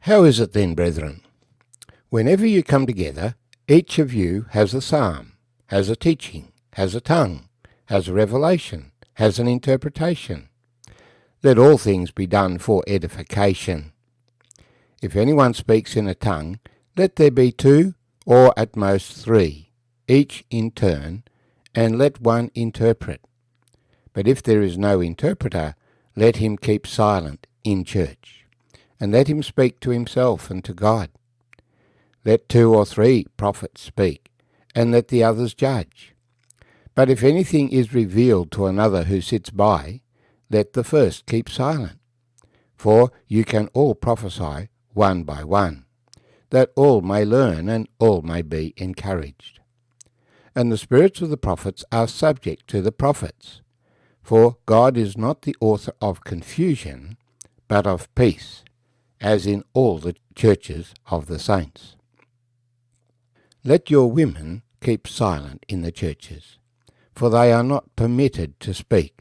How is it then, brethren? Whenever you come together, each of you has a psalm, has a teaching, has a tongue, has a revelation, has an interpretation. Let all things be done for edification. If anyone speaks in a tongue, let there be 2 or at most 3, each in turn, and let one interpret. But if there is no interpreter, let him keep silent in church, and let him speak to himself and to God. Let 2 or 3 prophets speak, and let the others judge. But if anything is revealed to another who sits by, let the first keep silent. For you can all prophesy one by one, that all may learn and all may be encouraged. And the spirits of the prophets are subject to the prophets. For God is not the author of confusion, but of peace, as in all the churches of the saints. Let your women keep silent in the churches, for they are not permitted to speak,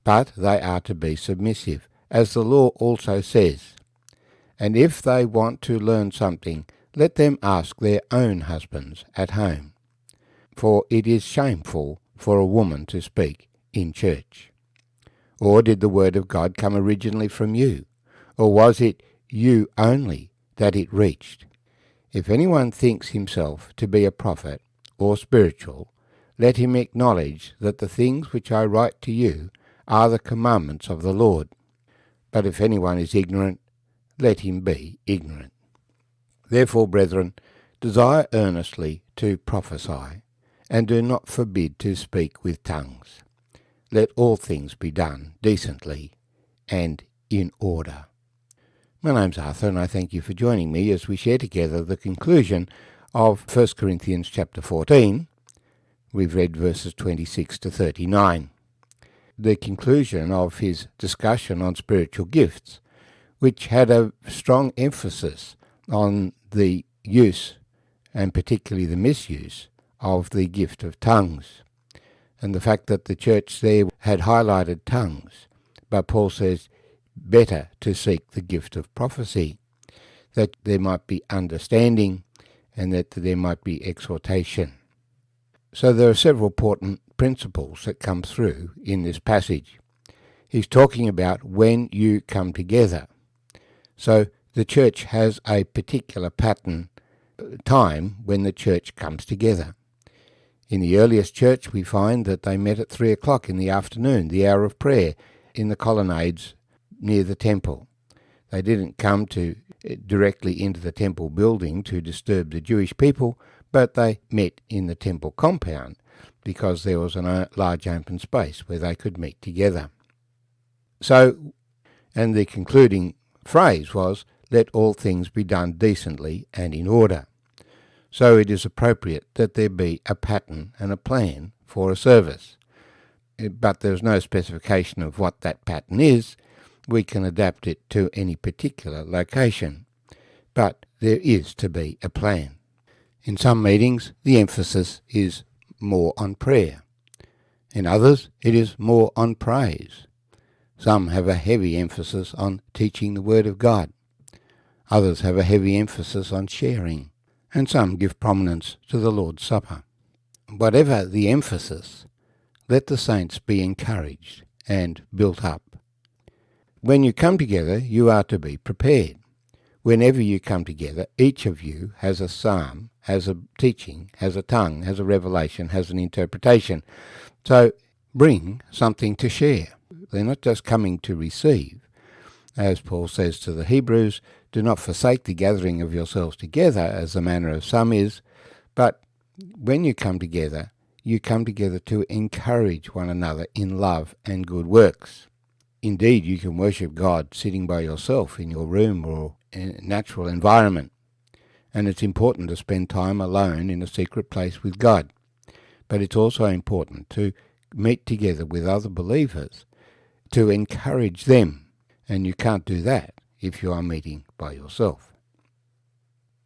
but they are to be submissive, as the law also says. And if they want to learn something, let them ask their own husbands at home. For it is shameful for a woman to speak in church. Or did the word of God come originally from you? Or was it you only that it reached? If anyone thinks himself to be a prophet or spiritual, let him acknowledge that the things which I write to you are the commandments of the Lord. But if anyone is ignorant, let him be ignorant. Therefore, brethren, desire earnestly to prophesy, and do not forbid to speak with tongues. Let all things be done decently and in order. My name's Arthur, and I thank you for joining me as we share together the conclusion of 1 Corinthians chapter 14. We've read verses 26 to 39. The conclusion of his discussion on spiritual gifts, which had a strong emphasis on the use, and particularly the misuse, of the gift of tongues, and the fact that the church there had highlighted tongues. But Paul says, better to seek the gift of prophecy, that there might be understanding and that there might be exhortation. So there are several important principles that come through in this passage. He's talking about when you come together. So the church has a particular pattern time when the church comes together. In the earliest church we find that they met at 3 o'clock in the afternoon, the hour of prayer, in the colonnades near the temple. They didn't come directly into the temple building to disturb the Jewish people, but they met in the temple compound because there was a large open space where they could meet together. So, and the concluding phrase was, let all things be done decently and in order. So it is appropriate that there be a pattern and a plan for a service. But there's no specification of what that pattern is. We can adapt it to any particular location. But there is to be a plan. In some meetings, the emphasis is more on prayer. In others, it is more on praise. Some have a heavy emphasis on teaching the Word of God. Others have a heavy emphasis on sharing. And some give prominence to the Lord's Supper. Whatever the emphasis, let the saints be encouraged and built up. When you come together, you are to be prepared. Whenever you come together, each of you has a psalm, has a teaching, has a tongue, has a revelation, has an interpretation. So bring something to share. They're not just coming to receive. As Paul says to the Hebrews, do not forsake the gathering of yourselves together, as the manner of some is, but when you come together to encourage one another in love and good works. Indeed, you can worship God sitting by yourself in your room or in a natural environment, and it's important to spend time alone in a secret place with God. But it's also important to meet together with other believers to encourage them, and you can't do that if you are meeting by yourself.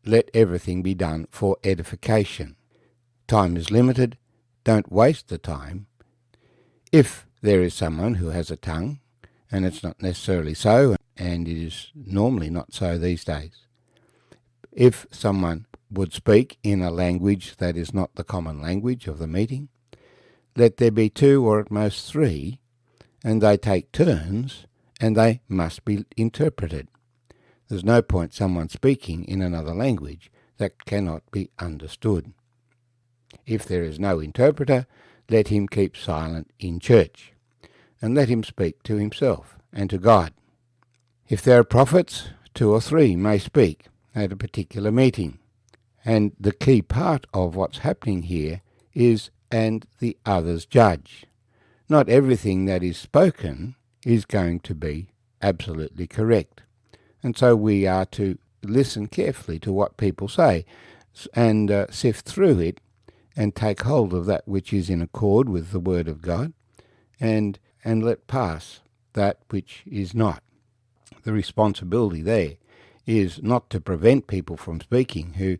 Let everything be done for edification. Time is limited. Don't waste the time. If there is someone who has a tongue, and it's not necessarily so, and it is normally not so these days. If someone would speak in a language that is not the common language of the meeting, let there be 2 or at most 3, and they take turns, and they must be interpreted. There's no point someone speaking in another language that cannot be understood. If there is no interpreter, let him keep silent in church, and let him speak to himself and to God. If there are prophets, 2 or 3 may speak at a particular meeting. And the key part of what's happening here is, and the others judge. Not everything that is spoken is going to be absolutely correct. And so we are to listen carefully to what people say and sift through it and take hold of that which is in accord with the Word of God and let pass that which is not. The responsibility there is not to prevent people from speaking who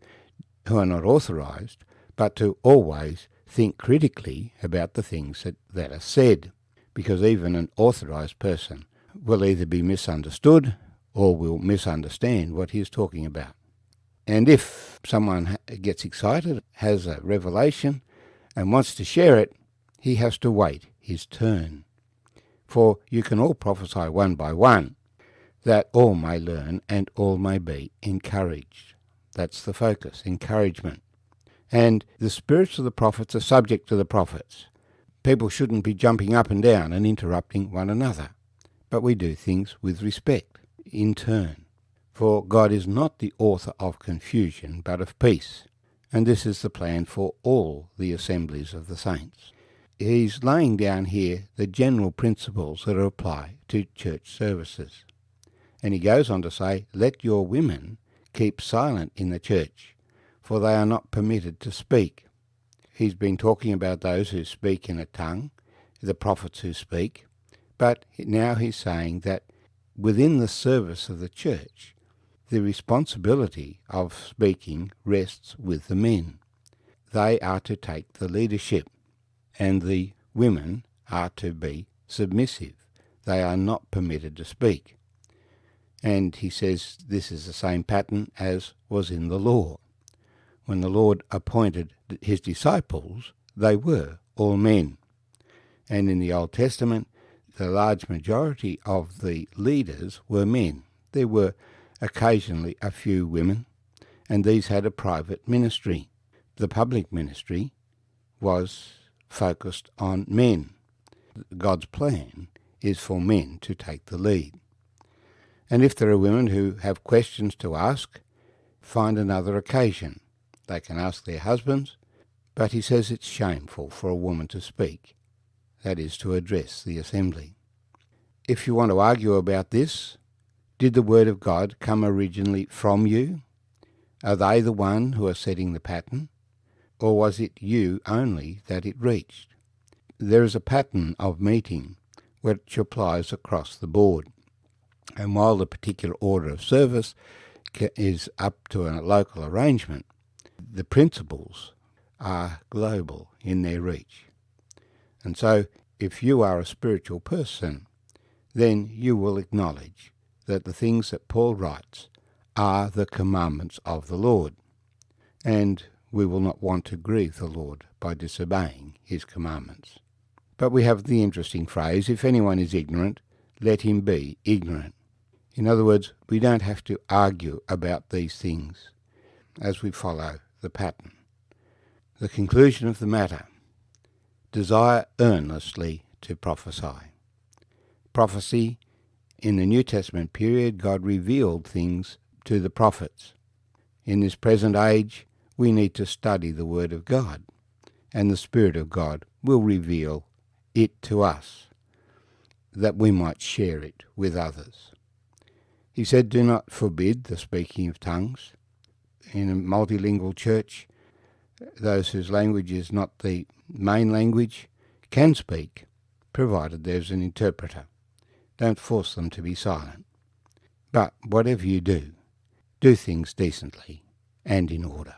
are not authorised, but to always think critically about the things that are said, because even an authorised person will either be misunderstood or will misunderstand what he is talking about. And if someone gets excited, has a revelation, and wants to share it, he has to wait his turn. For you can all prophesy one by one, that all may learn and all may be encouraged. That's the focus, encouragement. And the spirits of the prophets are subject to the prophets. People shouldn't be jumping up and down and interrupting one another, but we do things with respect, in turn. For God is not the author of confusion, but of peace, and this is the plan for all the assemblies of the saints. He's laying down here the general principles that apply to church services. And he goes on to say, let your women keep silent in the church, for they are not permitted to speak. He's been talking about those who speak in a tongue, the prophets who speak, but now he's saying that within the service of the church, the responsibility of speaking rests with the men. They are to take the leadership, and the women are to be submissive. They are not permitted to speak. And he says this is the same pattern as was in the law. When the Lord appointed his disciples, they were all men. And in the Old Testament, the large majority of the leaders were men. There were occasionally a few women, and these had a private ministry. The public ministry was focused on men. God's plan is for men to take the lead. And if there are women who have questions to ask, find another occasion. They can ask their husbands, but he says it's shameful for a woman to speak, that is, to address the assembly. If you want to argue about this, did the word of God come originally from you? Are they the one who are setting the pattern? Or was it you only that it reached? There is a pattern of meeting which applies across the board. And while the particular order of service is up to a local arrangement, the principles are global in their reach. And so, if you are a spiritual person, then you will acknowledge that the things that Paul writes are the commandments of the Lord, and we will not want to grieve the Lord by disobeying his commandments. But we have the interesting phrase, if anyone is ignorant, let him be ignorant. In other words, we don't have to argue about these things as we follow the pattern. The conclusion of the matter: desire earnestly to prophesy. Prophecy, in the New Testament period, God revealed things to the prophets. In this present age, we need to study the Word of God, and the Spirit of God will reveal it to us, that we might share it with others. He said, do not forbid the speaking of tongues. In a multilingual church, those whose language is not the main language can speak, provided there's an interpreter. Don't force them to be silent. But whatever you do, do things decently and in order.